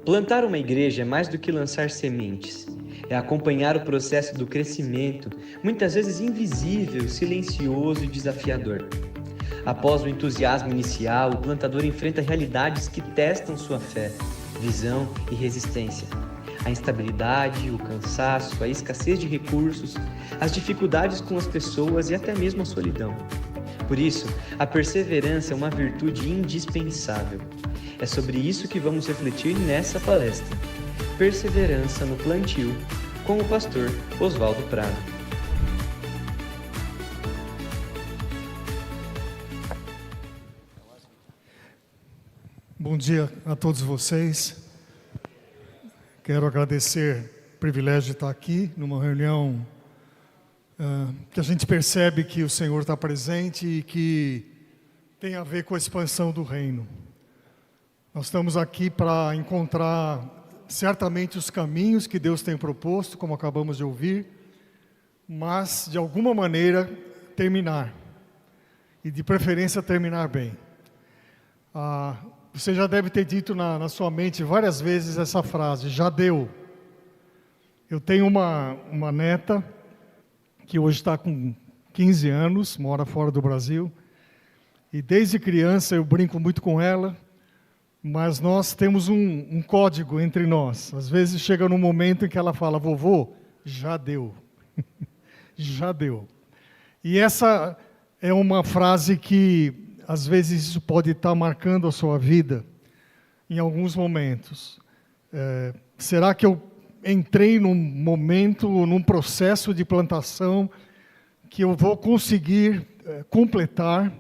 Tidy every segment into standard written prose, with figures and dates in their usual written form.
Plantar uma igreja é mais do que lançar sementes. É acompanhar o processo do crescimento, muitas vezes invisível, silencioso e desafiador. Após o entusiasmo inicial, o plantador enfrenta realidades que testam sua fé, visão e resistência. A instabilidade, o cansaço, a escassez de recursos, as dificuldades com as pessoas e até mesmo a solidão. Por isso, a perseverança é uma virtude indispensável. É sobre isso que vamos refletir nessa palestra. Perseverança no plantio, com o pastor Oswaldo Prado. Bom dia a todos vocês. Quero agradecer o privilégio de estar aqui numa reunião que a gente percebe que o Senhor está presente e que tem a ver com a expansão do reino. Nós estamos aqui para encontrar certamente os caminhos que Deus tem proposto, como acabamos de ouvir, mas de alguma maneira terminar, e de preferência terminar bem. Você já deve ter dito na sua mente várias vezes essa frase, já deu. Eu tenho uma neta que hoje está com 15 anos, mora fora do Brasil, e desde criança eu brinco muito com ela, mas nós temos um código entre nós. Às vezes chega num momento em que ela fala, vovô, já deu. Já deu. E essa é uma frase que, às vezes, isso pode estar marcando a sua vida em alguns momentos. Será que eu entrei num momento, num processo de plantação que eu vou conseguir completar?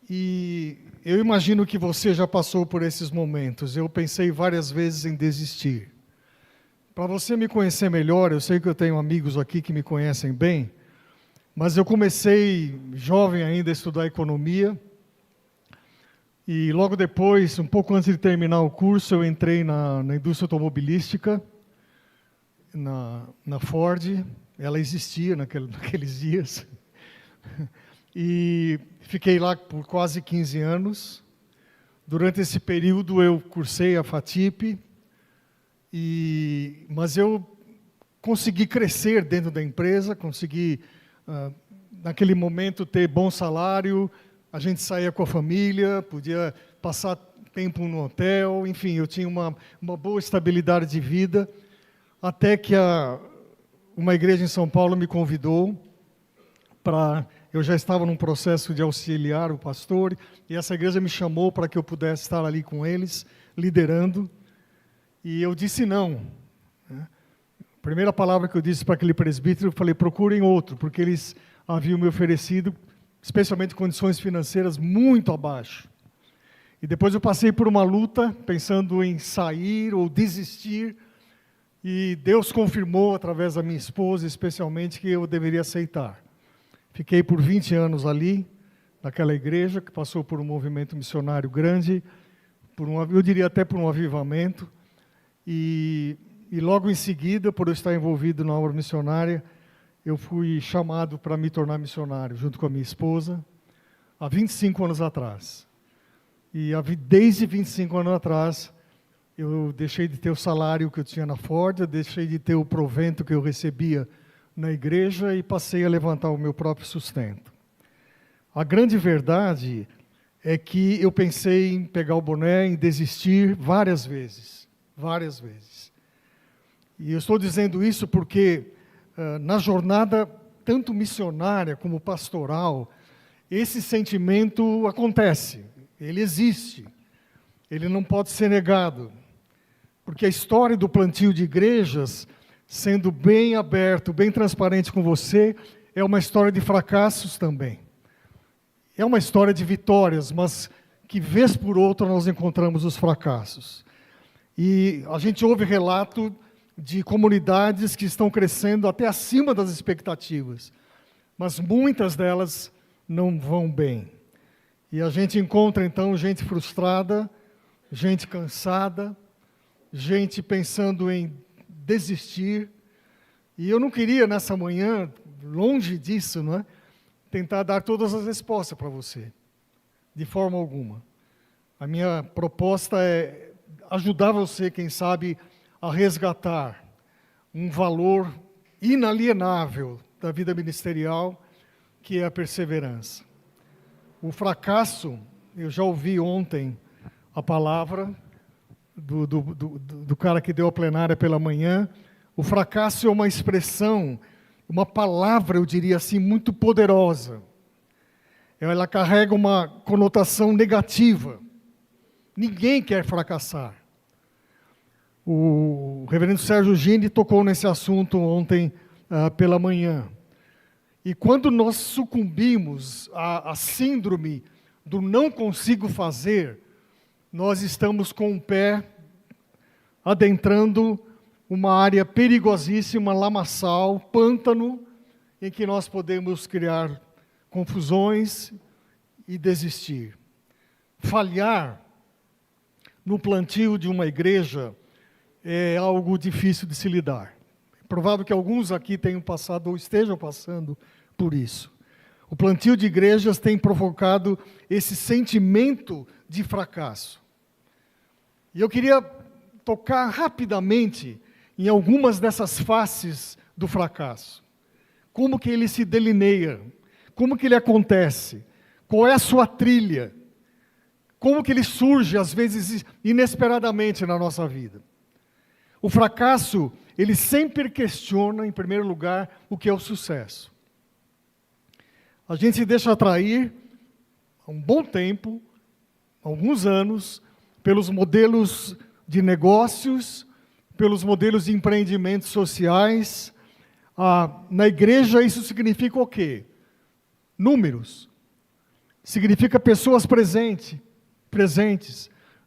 E eu imagino que você já passou por esses momentos. Eu pensei várias vezes em desistir. Para você me conhecer melhor, eu sei que eu tenho amigos aqui que me conhecem bem, mas eu comecei, jovem ainda, a estudar economia, e logo depois, um pouco antes de terminar o curso, eu entrei na indústria automobilística, na Ford. Ela existia naqueles dias. E fiquei lá por quase 15 anos. Durante esse período eu cursei a FATIP, mas eu consegui crescer dentro da empresa, consegui, naquele momento, ter bom salário, a gente saía com a família, podia passar tempo no hotel, enfim, eu tinha uma boa estabilidade de vida, até que uma igreja em São Paulo me convidou para... Eu já estava num processo de auxiliar o pastor, e essa igreja me chamou para que eu pudesse estar ali com eles, liderando, e eu disse não. A primeira palavra que eu disse para aquele presbítero, eu falei, procurem outro, porque eles haviam me oferecido, especialmente condições financeiras muito abaixo. E depois eu passei por uma luta, pensando em sair ou desistir, e Deus confirmou, através da minha esposa, especialmente, que eu deveria aceitar. Fiquei por 20 anos ali, naquela igreja, que passou por um movimento missionário grande, eu diria até por um avivamento, e logo em seguida, por eu estar envolvido na obra missionária, eu fui chamado para me tornar missionário, junto com a minha esposa, há 25 anos atrás. E desde 25 anos atrás, eu deixei de ter o salário que eu tinha na Ford, eu deixei de ter o provento que eu recebia na igreja e passei a levantar o meu próprio sustento. A grande verdade é que eu pensei em pegar o boné, em desistir várias vezes. Várias vezes. E eu estou dizendo isso porque na jornada, tanto missionária como pastoral, esse sentimento acontece, ele existe, ele não pode ser negado, porque a história do plantio de igrejas, sendo bem aberto, bem transparente com você, é uma história de fracassos também. É uma história de vitórias, mas que vez por outra nós encontramos os fracassos. E a gente ouve relato de comunidades que estão crescendo até acima das expectativas, mas muitas delas não vão bem. E a gente encontra, então, gente frustrada, gente cansada, gente pensando em desistir. E eu não queria, nessa manhã, longe disso, não é? Tentar dar todas as respostas para você, de forma alguma. A minha proposta é ajudar você, quem sabe, a resgatar um valor inalienável da vida ministerial, que é a perseverança. O fracasso, eu já ouvi ontem a palavra do cara que deu a plenária pela manhã. O fracasso é uma expressão, uma palavra, eu diria assim, muito poderosa. Ela carrega uma conotação negativa. Ninguém quer fracassar. O reverendo Sérgio Gini tocou nesse assunto ontem pela manhã. E quando nós sucumbimos à síndrome do não consigo fazer, nós estamos com o pé adentrando uma área perigosíssima, lamaçal, pântano, em que nós podemos criar confusões e desistir. Falhar no plantio de uma igreja é algo difícil de se lidar. É provável que alguns aqui tenham passado ou estejam passando por isso. O plantio de igrejas tem provocado esse sentimento de fracasso. E eu queria tocar rapidamente em algumas dessas faces do fracasso. Como que ele se delineia? Como que ele acontece? Qual é a sua trilha? Como que ele surge, às vezes, inesperadamente na nossa vida? O fracasso, ele sempre questiona, em primeiro lugar, o que é o sucesso. A gente se deixa atrair, há um bom tempo, alguns anos, pelos modelos de negócios, pelos modelos de empreendimentos sociais. Na igreja, isso significa o quê? Números. Significa pessoas presentes,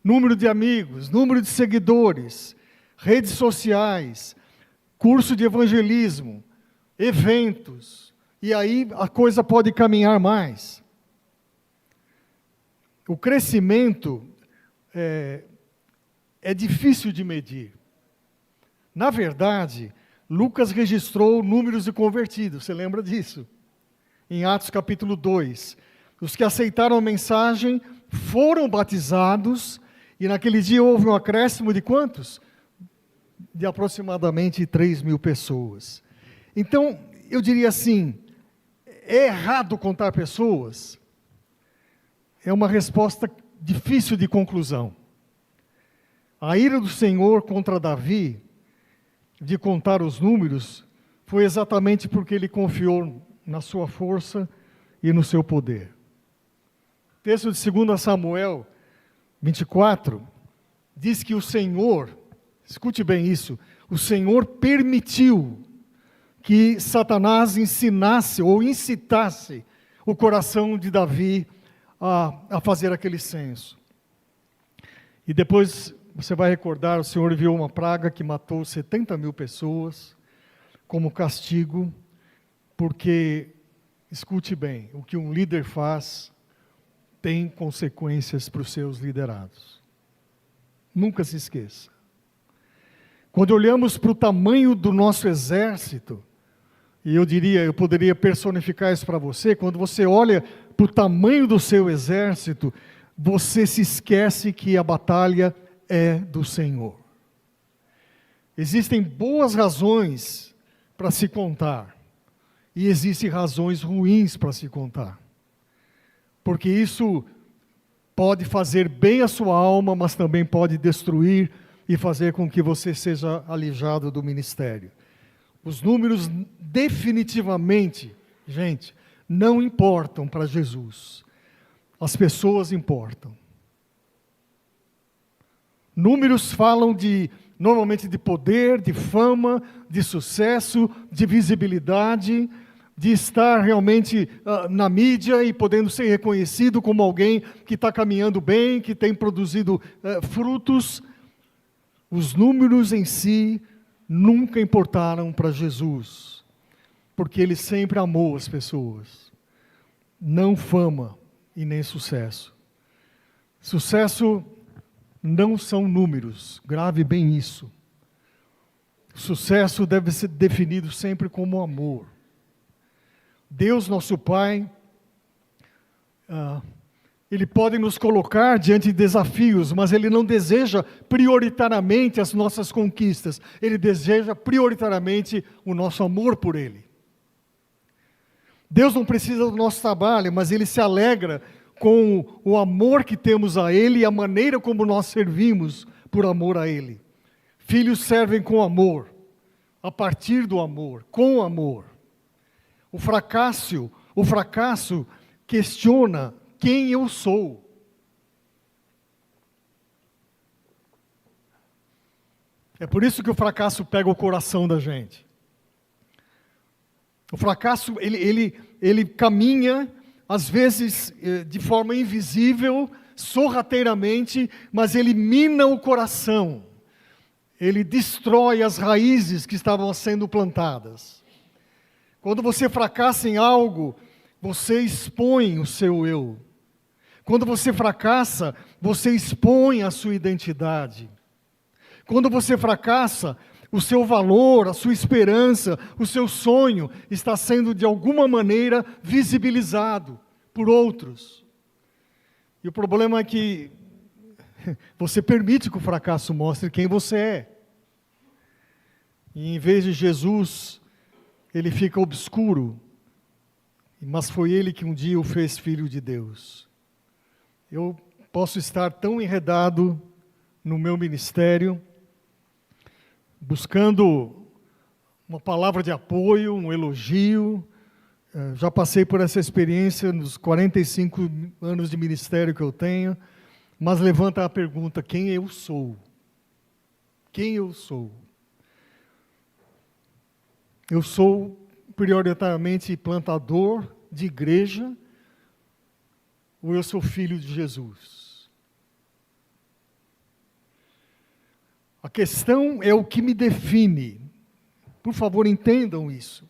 número de amigos, número de seguidores, redes sociais, curso de evangelismo, eventos, e aí a coisa pode caminhar mais. O crescimento é difícil de medir. Na verdade, Lucas registrou números de convertidos, você lembra disso? Em Atos capítulo 2. Os que aceitaram a mensagem foram batizados, e naquele dia houve um acréscimo de quantos? De aproximadamente 3.000 pessoas. Então, eu diria assim, é errado contar pessoas? É uma resposta difícil de conclusão. A ira do Senhor contra Davi, de contar os números, foi exatamente porque ele confiou na sua força e no seu poder. O texto de 2 Samuel 24 diz que o Senhor, escute bem isso, o Senhor permitiu que Satanás ensinasse ou incitasse o coração de Davi a fazer aquele censo. E depois você vai recordar, o Senhor enviou uma praga que matou 70.000 pessoas como castigo, porque, escute bem, o que um líder faz tem consequências para os seus liderados. Nunca se esqueça. Quando olhamos para o tamanho do nosso exército, e eu poderia personificar isso para você, quando você olha para o tamanho do seu exército, você se esquece que a batalha é do Senhor. Existem boas razões para se contar, e existem razões ruins para se contar. Porque isso pode fazer bem a sua alma, mas também pode destruir e fazer com que você seja alijado do ministério. Os números definitivamente, gente, não importam para Jesus. As pessoas importam. Números falam normalmente de poder, de fama, de sucesso, de visibilidade, de estar realmente na mídia e podendo ser reconhecido como alguém que está caminhando bem, que tem produzido frutos. Os números em si nunca importaram para Jesus, porque Ele sempre amou as pessoas. Não fama e nem sucesso. Sucesso não são números, grave bem isso. Sucesso deve ser definido sempre como amor. Deus, nosso Pai, Ele pode nos colocar diante de desafios, mas Ele não deseja prioritariamente as nossas conquistas. Ele deseja prioritariamente o nosso amor por Ele. Deus não precisa do nosso trabalho, mas Ele se alegra com o amor que temos a Ele e a maneira como nós servimos por amor a Ele. Filhos servem com amor, a partir do amor, com amor. O fracasso questiona quem eu sou. É por isso que o fracasso pega o coração da gente. O fracasso, ele caminha, às vezes, de forma invisível, sorrateiramente, mas ele mina o coração. Ele destrói as raízes que estavam sendo plantadas. Quando você fracassa em algo, você expõe o seu eu. Quando você fracassa, você expõe a sua identidade. Quando você fracassa, o seu valor, a sua esperança, o seu sonho está sendo de alguma maneira visibilizado por outros. E o problema é que você permite que o fracasso mostre quem você é. E em vez de Jesus, ele fica obscuro, mas foi ele que um dia o fez filho de Deus. Eu posso estar tão enredado no meu ministério, buscando uma palavra de apoio, um elogio. Já passei por essa experiência nos 45 anos de ministério que eu tenho, mas levanta a pergunta: quem eu sou? Quem eu sou? Eu sou prioritariamente plantador de igreja, ou eu sou filho de Jesus? A questão é o que me define. Por favor, entendam isso.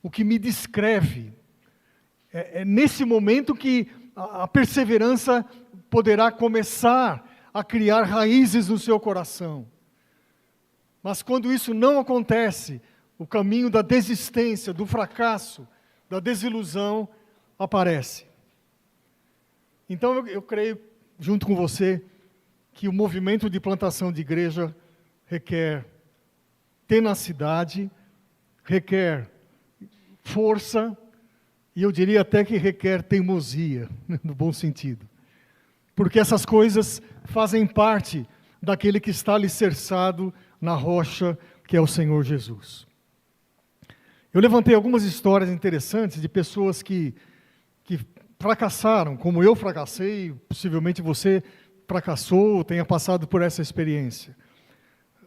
O que me descreve. É nesse momento que a perseverança poderá começar a criar raízes no seu coração. Mas quando isso não acontece, o caminho da desistência, do fracasso, da desilusão aparece. Então eu creio, junto com você, que o movimento de plantação de igreja requer tenacidade, requer força, e eu diria até que requer teimosia, no bom sentido. Porque essas coisas fazem parte daquele que está alicerçado na rocha, que é o Senhor Jesus. Eu levantei algumas histórias interessantes de pessoas que fracassaram, como eu fracassei, possivelmente você fracassou, tenha passado por essa experiência.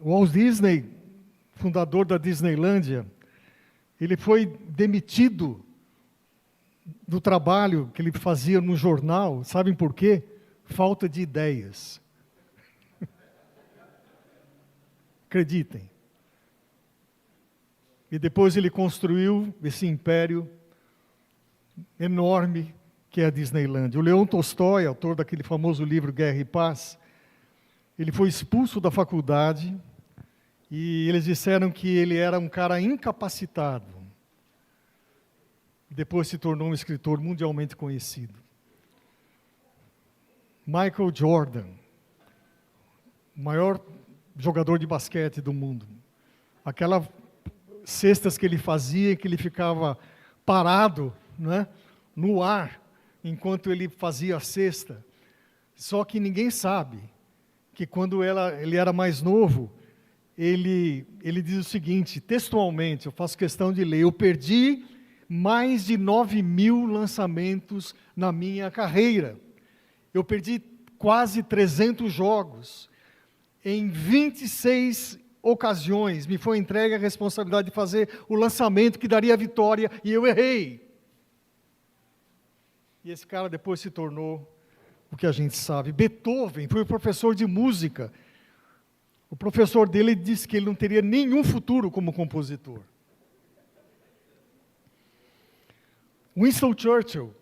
O Walt Disney, fundador da Disneylândia, ele foi demitido do trabalho que ele fazia no jornal. Sabem por quê? Falta de ideias. Acreditem. E depois ele construiu esse império enorme que é a Disneylândia. O Leon Tolstói, autor daquele famoso livro Guerra e Paz, ele foi expulso da faculdade e eles disseram que ele era um cara incapacitado. Depois se tornou um escritor mundialmente conhecido. Michael Jordan, o maior jogador de basquete do mundo. Aquelas cestas que ele fazia, que ele ficava parado, né, no ar, enquanto ele fazia a cesta. Só que ninguém sabe que quando ele era mais novo, ele diz o seguinte, textualmente, eu faço questão de ler: eu perdi mais de 9.000 lançamentos na minha carreira. Eu perdi quase 300 jogos. Em 26 ocasiões me foi entregue a responsabilidade de fazer o lançamento que daria a vitória e eu errei. E esse cara depois se tornou o que a gente sabe. Beethoven foi professor de música. O professor dele disse que ele não teria nenhum futuro como compositor. Winston Churchill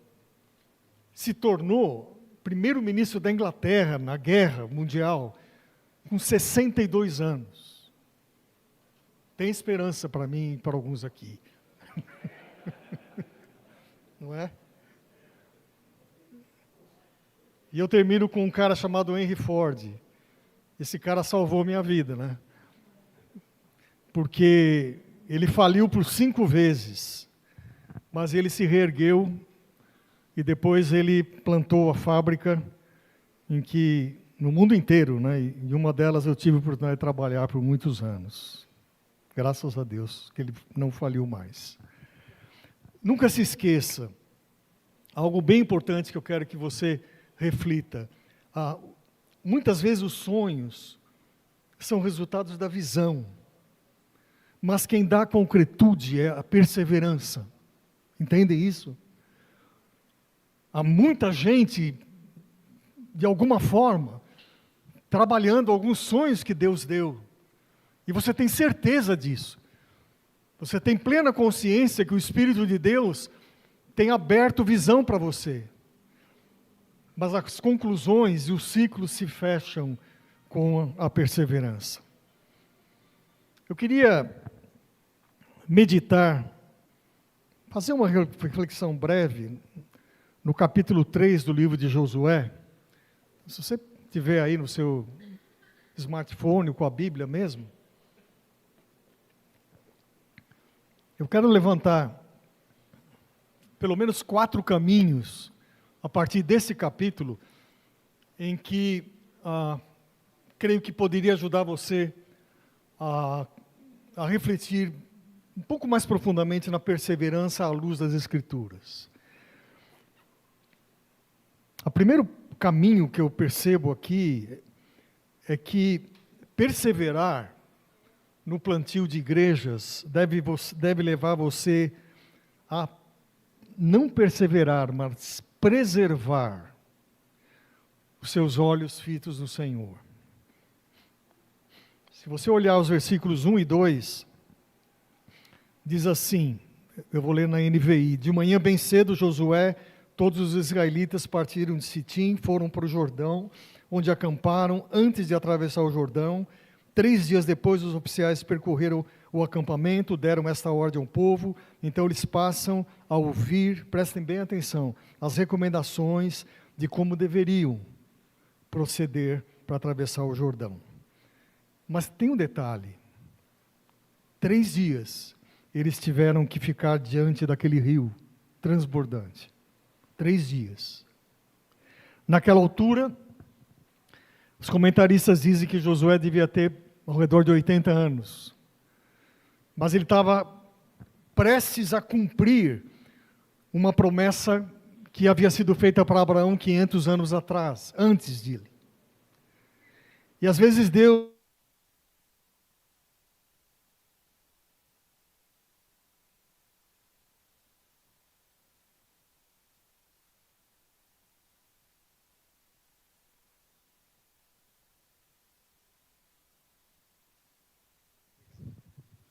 se tornou primeiro-ministro da Inglaterra na Guerra Mundial com 62 anos. Tem esperança para mim e para alguns aqui. Não é? E eu termino com um cara chamado Henry Ford. Esse cara salvou minha vida, né? Porque ele faliu por 5 vezes, mas ele se reergueu e depois ele plantou a fábrica em que, no mundo inteiro, né? E uma delas eu tive a oportunidade de trabalhar por muitos anos. Graças a Deus que ele não faliu mais. Nunca se esqueça, algo bem importante que eu quero que você reflita. Muitas vezes os sonhos são resultados da visão, mas quem dá concretude é a perseverança. Entende isso? Há muita gente, de alguma forma, trabalhando alguns sonhos que Deus deu. E você tem certeza disso. Você tem plena consciência que o Espírito de Deus tem aberto visão para você. Mas as conclusões e os ciclos se fecham com a perseverança. Eu queria meditar, fazer uma reflexão breve no capítulo 3 do livro de Josué. Se você tiver aí no seu smartphone, com a Bíblia mesmo, eu quero levantar pelo menos 4 caminhos, a partir desse capítulo, em que creio que poderia ajudar você a refletir um pouco mais profundamente na perseverança à luz das Escrituras. O primeiro caminho que eu percebo aqui é que perseverar no plantio de igrejas deve levar você a não perseverar, mas preservar os seus olhos fitos no Senhor. Se você olhar os versículos 1 e 2, diz assim, eu vou ler na NVI: de manhã bem cedo Josué, todos os israelitas partiram de Sitim, foram para o Jordão, onde acamparam antes de atravessar o Jordão. 3 dias depois, os oficiais percorreram o acampamento, deram esta ordem ao povo. Então eles passam a ouvir, prestem bem atenção, as recomendações de como deveriam proceder para atravessar o Jordão. Mas tem um detalhe: 3 dias eles tiveram que ficar diante daquele rio transbordante. 3 dias. Naquela altura, os comentaristas dizem que Josué devia ter ao redor de 80 anos. Mas ele estava prestes a cumprir uma promessa que havia sido feita para Abraão 500 anos atrás, antes dele. E às vezes Deus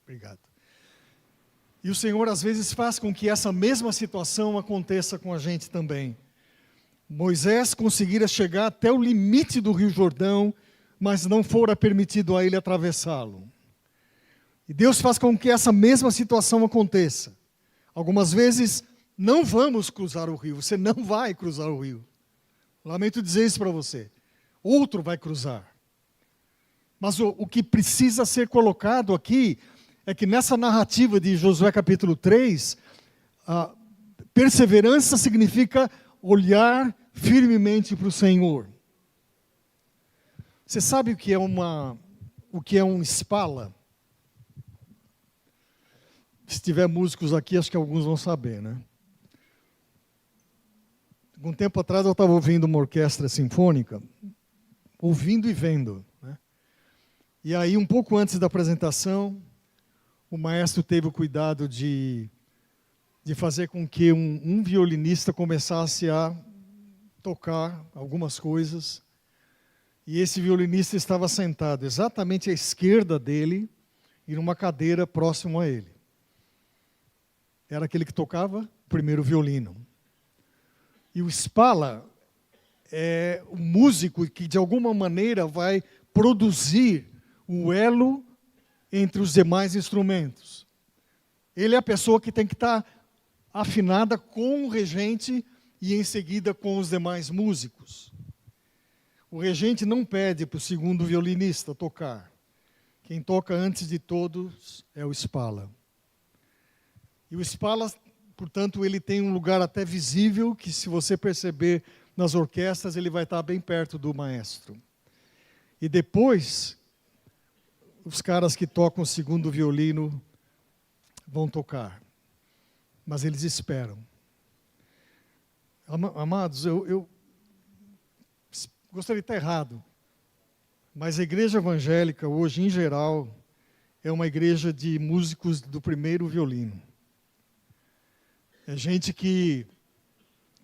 Obrigado. E o Senhor às vezes faz com que essa mesma situação aconteça com a gente também. Moisés conseguira chegar até o limite do Rio Jordão, mas não fora permitido a ele atravessá-lo. E Deus faz com que essa mesma situação aconteça. Algumas vezes não vamos cruzar o rio, você não vai cruzar o rio. Lamento dizer isso para você. Outro vai cruzar. Mas o que precisa ser colocado aqui é que nessa narrativa de Josué capítulo 3, a perseverança significa olhar firmemente para o Senhor. Você sabe o que é um espala? Se tiver músicos aqui, acho que alguns vão saber, né? Algum tempo atrás eu estava ouvindo uma orquestra sinfônica, ouvindo e vendo, né? E aí, um pouco antes da apresentação, o maestro teve o cuidado de fazer com que um violinista começasse a tocar algumas coisas. E esse violinista estava sentado exatamente à esquerda dele e numa cadeira próximo a ele. Era aquele que tocava o primeiro violino. E o espala é o músico que, de alguma maneira, vai produzir o elo entre os demais instrumentos. Ele é a pessoa que tem que estar afinada com o regente e, em seguida, com os demais músicos. O regente não pede para o segundo violinista tocar. Quem toca antes de todos é o Spala. E o Spala, portanto, ele tem um lugar até visível, que se você perceber nas orquestras, ele vai estar bem perto do maestro. E depois, os caras que tocam o segundo violino vão tocar. Mas eles esperam. Amados, eu gostaria de estar errado, mas a igreja evangélica, hoje, em geral, é uma igreja de músicos do primeiro violino. É gente que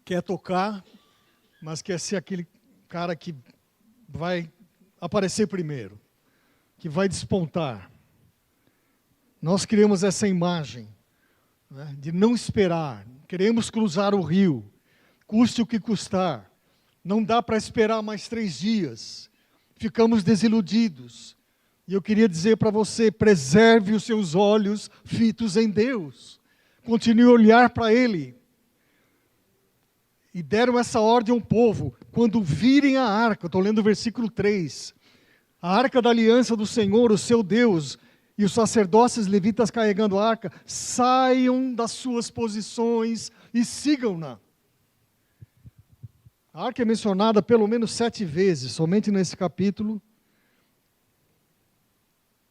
quer tocar, mas quer ser aquele cara que vai aparecer primeiro, que vai despontar. Nós criamos essa imagem, né, de não esperar. Queremos cruzar o rio, custe o que custar. Não dá para esperar mais 3 dias. Ficamos desiludidos. E eu queria dizer para você, preserve os seus olhos fitos em Deus. Continue a olhar para Ele. E deram essa ordem ao povo, quando virem a arca, estou lendo o versículo 3, a arca da aliança do Senhor, o seu Deus, e os sacerdotes levitas carregando a arca, saiam das suas posições e sigam-na. A arca é mencionada pelo menos 7 vezes, somente nesse capítulo.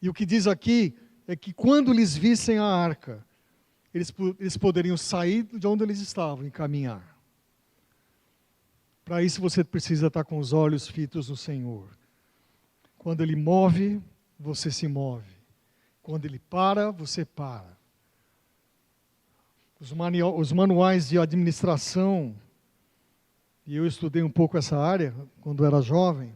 E o que diz aqui é que quando eles vissem a arca, eles poderiam sair de onde eles estavam e caminhar. Para isso você precisa estar com os olhos fitos no Senhor. Quando Ele move, você se move. Quando Ele para, você para. Os manuais de administração, e eu estudei um pouco essa área quando era jovem,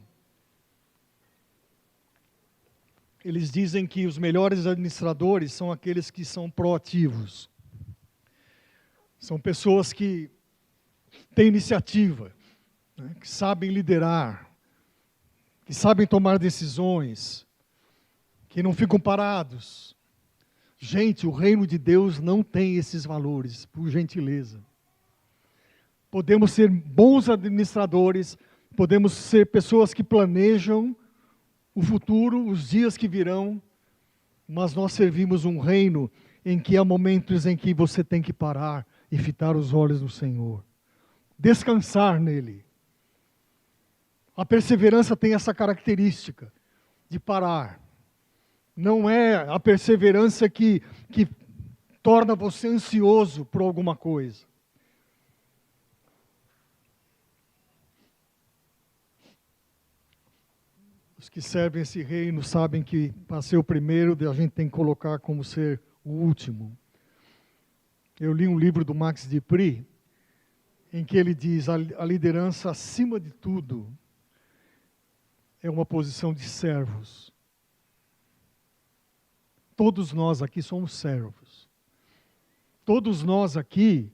eles dizem que os melhores administradores são aqueles que são proativos. São pessoas que têm iniciativa, né, que sabem liderar, que sabem tomar decisões, que não ficam parados. Gente, o reino de Deus não tem esses valores, por gentileza. Podemos ser bons administradores, podemos ser pessoas que planejam o futuro, os dias que virão, mas nós servimos um reino em que há momentos em que você tem que parar e fitar os olhos no Senhor. Descansar nele. A perseverança tem essa característica de parar. Não é a perseverança que torna você ansioso por alguma coisa. Os que servem esse reino sabem que para ser o primeiro, a gente tem que colocar como ser o último. Eu li um livro do Max de Pree, em que ele diz, a liderança acima de tudo é uma posição de servos. Todos nós aqui somos servos. Todos nós aqui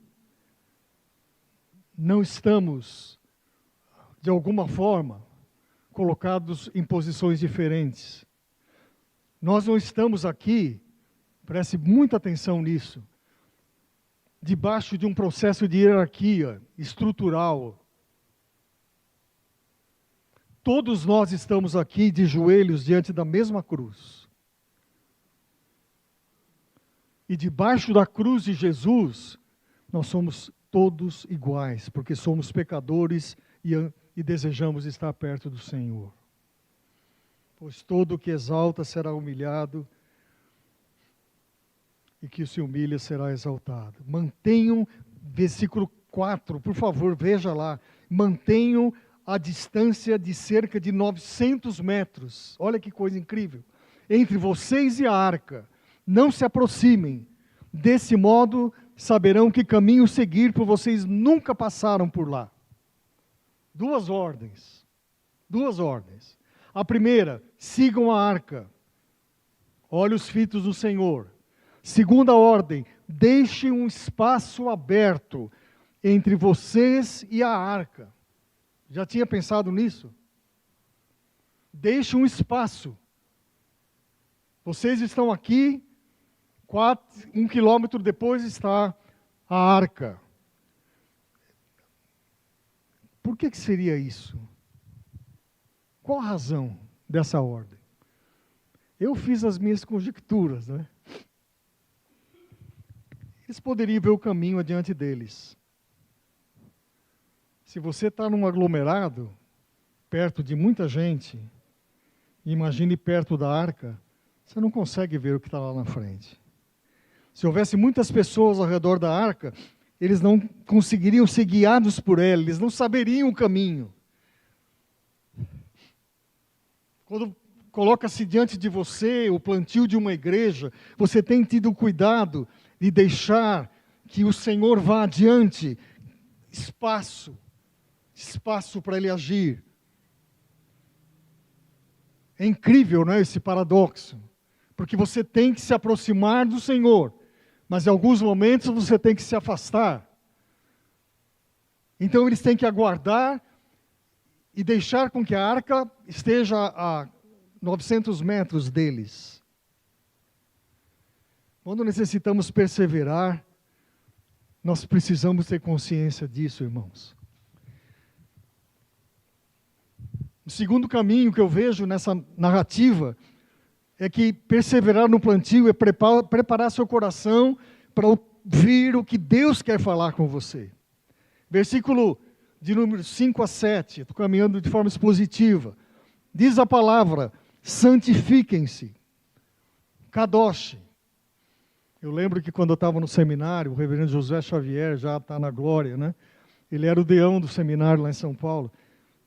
não estamos, de alguma forma, colocados em posições diferentes. Nós não estamos aqui, preste muita atenção nisso, debaixo de um processo de hierarquia estrutural. Todos nós estamos aqui de joelhos diante da mesma cruz. E debaixo da cruz de Jesus, nós somos todos iguais, porque somos pecadores e desejamos estar perto do Senhor. Pois todo o que exalta será humilhado, e que se humilha será exaltado. Mantenham, versículo 4, por favor, veja lá. Mantenham a distância de cerca de 900 metros. Olha que coisa incrível. Entre vocês e a arca. Não se aproximem. Desse modo, saberão que caminho seguir, porque vocês nunca passaram por lá. 2 ordens. 2 ordens. A primeira, sigam a arca. Olhos fitos no Senhor. Segunda ordem, deixem um espaço aberto entre vocês e a arca. Já tinha pensado nisso? Deixe um espaço. Vocês estão aqui, 1 quilômetro depois está a arca. Por que seria isso? Qual a razão dessa ordem? Eu fiz as minhas conjecturas, né? Eles poderiam ver o caminho adiante deles. Se você está num aglomerado, perto de muita gente, imagine perto da arca, você não consegue ver o que está lá na frente. Se houvesse muitas pessoas ao redor da arca, eles não conseguiriam ser guiados por ela, eles não saberiam o caminho. Quando coloca-se diante de você o plantio de uma igreja, você tem tido cuidado de deixar que o Senhor vá adiante, espaço para Ele agir. É incrível, não é, esse paradoxo, porque você tem que se aproximar do Senhor, mas em alguns momentos você tem que se afastar. Então eles têm que aguardar e deixar com que a arca esteja a 900 metros deles. Quando necessitamos perseverar, nós precisamos ter consciência disso, irmãos. O segundo caminho que eu vejo nessa narrativa é que perseverar no plantio é preparar seu coração para ouvir o que Deus quer falar com você. Versículo de número 5 a 7, estou caminhando de forma expositiva. Diz a palavra, santifiquem-se. Kadosh. Eu lembro que quando eu estava no seminário, o reverendo José Xavier, já está na glória, né? Ele era o deão do seminário lá em São Paulo.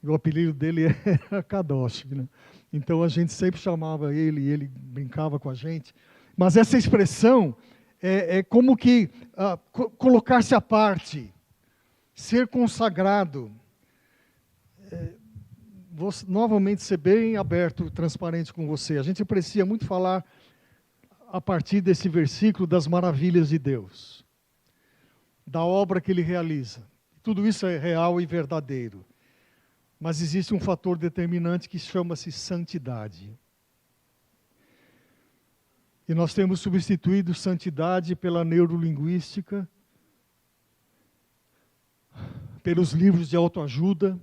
E o apelido dele era Kadosh, né? Então a gente sempre chamava ele e ele brincava com a gente. Mas essa expressão é como que colocar-se à parte, ser consagrado. Vou novamente ser bem aberto e transparente com você. A gente aprecia muito falar, a partir desse versículo, das maravilhas de Deus, da obra que Ele realiza. Tudo isso é real e verdadeiro. Mas existe um fator determinante que chama-se santidade. E nós temos substituído santidade pela neurolinguística, pelos livros de autoajuda.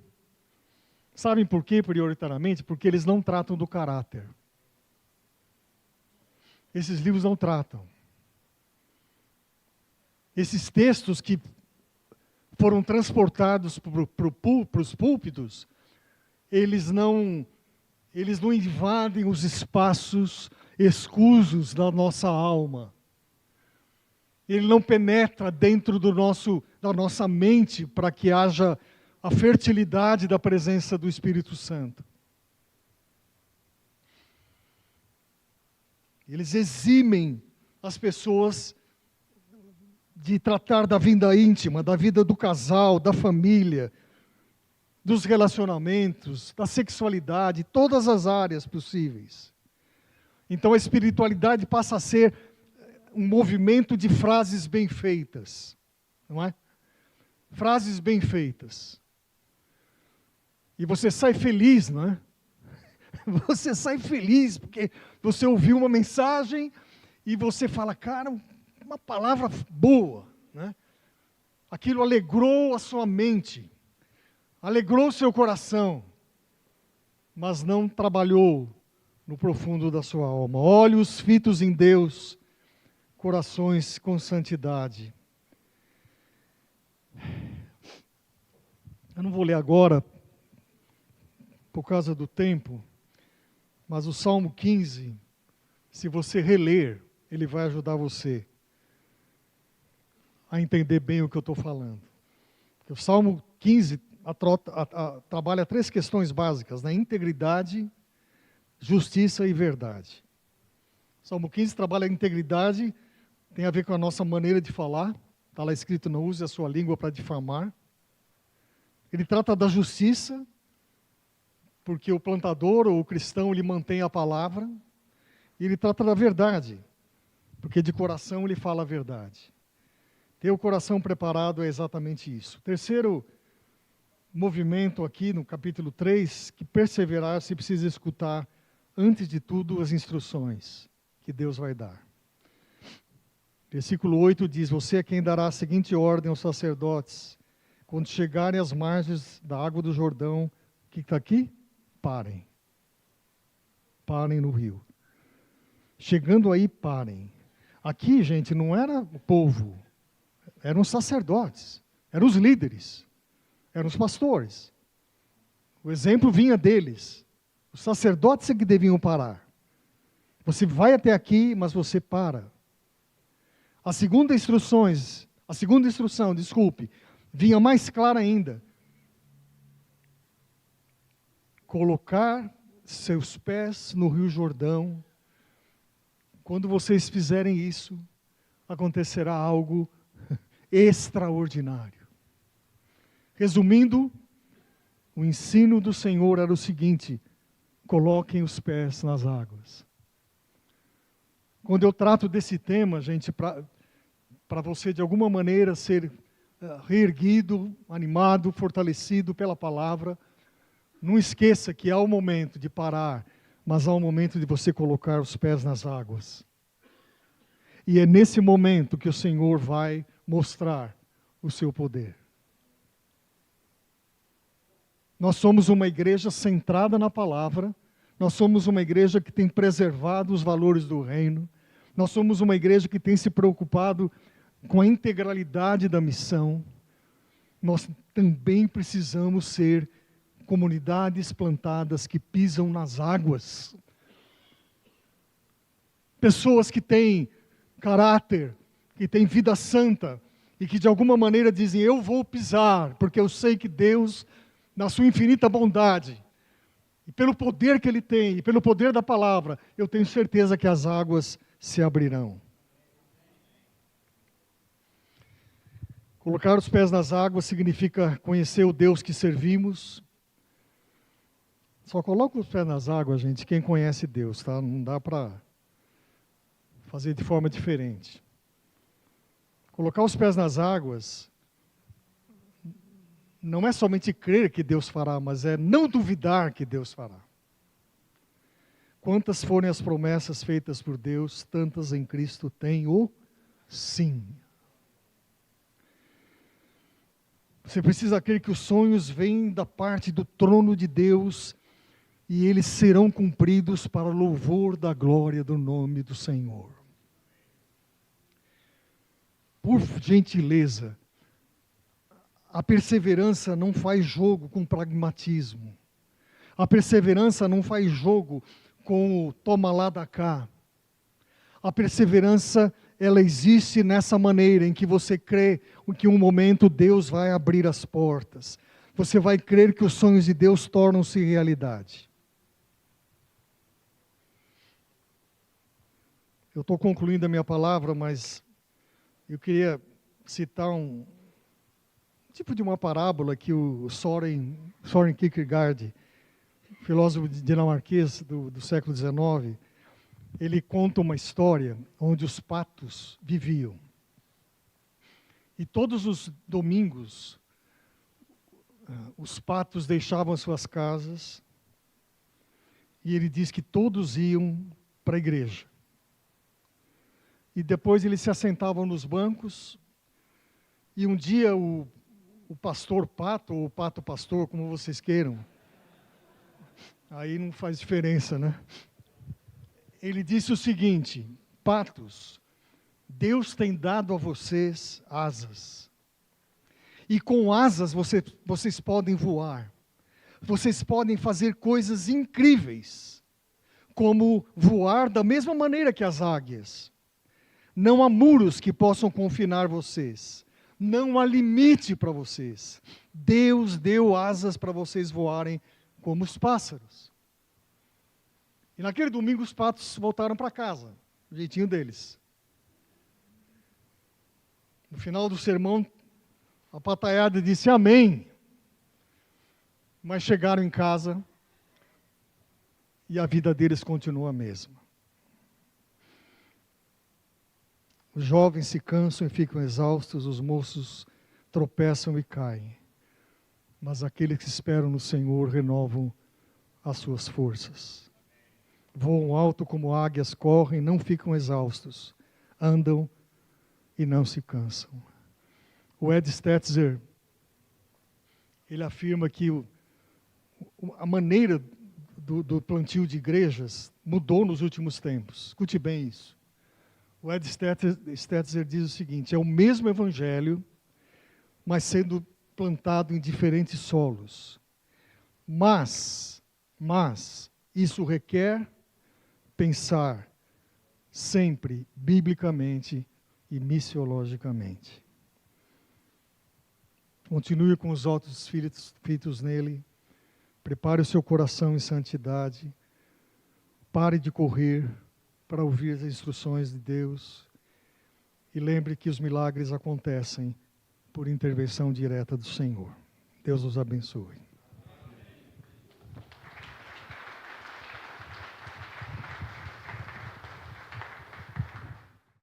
Sabem por quê, prioritariamente? Porque eles não tratam do caráter. Esses livros não tratam. Esses textos que foram transportados para os púlpitos, eles não invadem os espaços escusos da nossa alma. Ele não penetra dentro da nossa mente para que haja a fertilidade da presença do Espírito Santo. Eles eximem as pessoas de tratar da vida íntima, da vida do casal, da família, dos relacionamentos, da sexualidade, todas as áreas possíveis. Então a espiritualidade passa a ser um movimento de frases bem feitas, não é? Frases bem feitas. E você sai feliz, não é? Você sai feliz porque você ouviu uma mensagem e você fala, cara, uma palavra boa, né? Aquilo alegrou a sua mente, alegrou o seu coração, mas não trabalhou no profundo da sua alma. Olhos fitos em Deus, corações com santidade. Eu não vou ler agora, por causa do tempo, mas o Salmo 15, se você reler, ele vai ajudar você a entender bem o que eu estou falando. O Salmo 15 trabalha 3 questões básicas, né? Integridade, justiça e verdade. O Salmo 15 trabalha a integridade, tem a ver com a nossa maneira de falar. Está lá escrito, não use a sua língua para difamar. Ele trata da justiça, porque o plantador ou o cristão, ele mantém a palavra. E ele trata da verdade, porque de coração ele fala a verdade. Ter o coração preparado é exatamente isso. Terceiro movimento aqui no capítulo 3, que perseverar se precisa escutar, antes de tudo, as instruções que Deus vai dar. Versículo 8 diz, você é quem dará a seguinte ordem aos sacerdotes, quando chegarem às margens da água do Jordão, o que está aqui? parem. Parem no rio. Chegando aí, parem. Aqui, gente, não era o povo, eram os sacerdotes, eram os líderes, eram os pastores. O exemplo vinha deles. Os sacerdotes é que deviam parar. Você vai até aqui, mas você para. A segunda instrução, vinha mais clara ainda. Colocar seus pés no Rio Jordão. Quando vocês fizerem isso, acontecerá algo extraordinário. Resumindo, o ensino do Senhor era o seguinte: coloquem os pés nas águas. Quando eu trato desse tema, gente, para você de alguma maneira ser reerguido, animado, fortalecido pela palavra, não esqueça que há o momento de parar, mas há o momento de você colocar os pés nas águas. E é nesse momento que o Senhor vai mostrar o seu poder. Nós somos uma igreja centrada na palavra, nós somos uma igreja que tem preservado os valores do reino, nós somos uma igreja que tem se preocupado com a integralidade da missão. Nós também precisamos ser comunidades plantadas que pisam nas águas. Pessoas que têm caráter, que têm vida santa, e que de alguma maneira dizem: eu vou pisar, porque eu sei que Deus, na sua infinita bondade, e pelo poder que Ele tem, e pelo poder da palavra, eu tenho certeza que as águas se abrirão. Colocar os pés nas águas significa conhecer o Deus que servimos. Só coloca os pés nas águas, gente, quem conhece Deus, tá? Não dá para fazer de forma diferente. Colocar os pés nas águas não é somente crer que Deus fará, mas é não duvidar que Deus fará. Quantas forem as promessas feitas por Deus, tantas em Cristo tem o sim. Você precisa crer que os sonhos vêm da parte do trono de Deus e eles serão cumpridos para louvor da glória do nome do Senhor. Por gentileza, a perseverança não faz jogo com pragmatismo. A perseverança não faz jogo com o toma lá da cá. A perseverança, ela existe nessa maneira em que você crê que um momento Deus vai abrir as portas. Você vai crer que os sonhos de Deus tornam-se realidade. Eu estou concluindo a minha palavra, mas eu queria citar um tipo de uma parábola que o Søren Kierkegaard, filósofo dinamarquês do século XIX, ele conta uma história onde os patos viviam. E todos os domingos, os patos deixavam as suas casas e ele diz que todos iam para a igreja. E depois eles se assentavam nos bancos e um dia o pastor pato, ou o pato pastor, como vocês queiram, aí não faz diferença, né? Ele disse o seguinte: patos, Deus tem dado a vocês asas. E com asas vocês podem voar. Vocês podem fazer coisas incríveis, como voar da mesma maneira que as águias. Não há muros que possam confinar vocês. Não há limite para vocês. Deus deu asas para vocês voarem como os pássaros. E naquele domingo os patos voltaram para casa, do jeitinho deles. No final do sermão, a pataiada disse amém. Mas chegaram em casa e a vida deles continua a mesma. Os jovens se cansam e ficam exaustos, os moços tropeçam e caem. Mas aqueles que esperam no Senhor renovam as suas forças. Voam alto como águias, correm, não ficam exaustos, andam e não se cansam. O Ed Stetzer, ele afirma que a maneira do plantio de igrejas mudou nos últimos tempos. Escute bem isso. O Ed Stetzer diz o seguinte: é o mesmo evangelho, mas sendo plantado em diferentes solos. Mas isso requer pensar sempre biblicamente e missiologicamente. Continue com os olhos fitos nele. Prepare o seu coração em santidade. Pare de correr para ouvir as instruções de Deus. E lembre que os milagres acontecem por intervenção direta do Senhor. Deus os abençoe.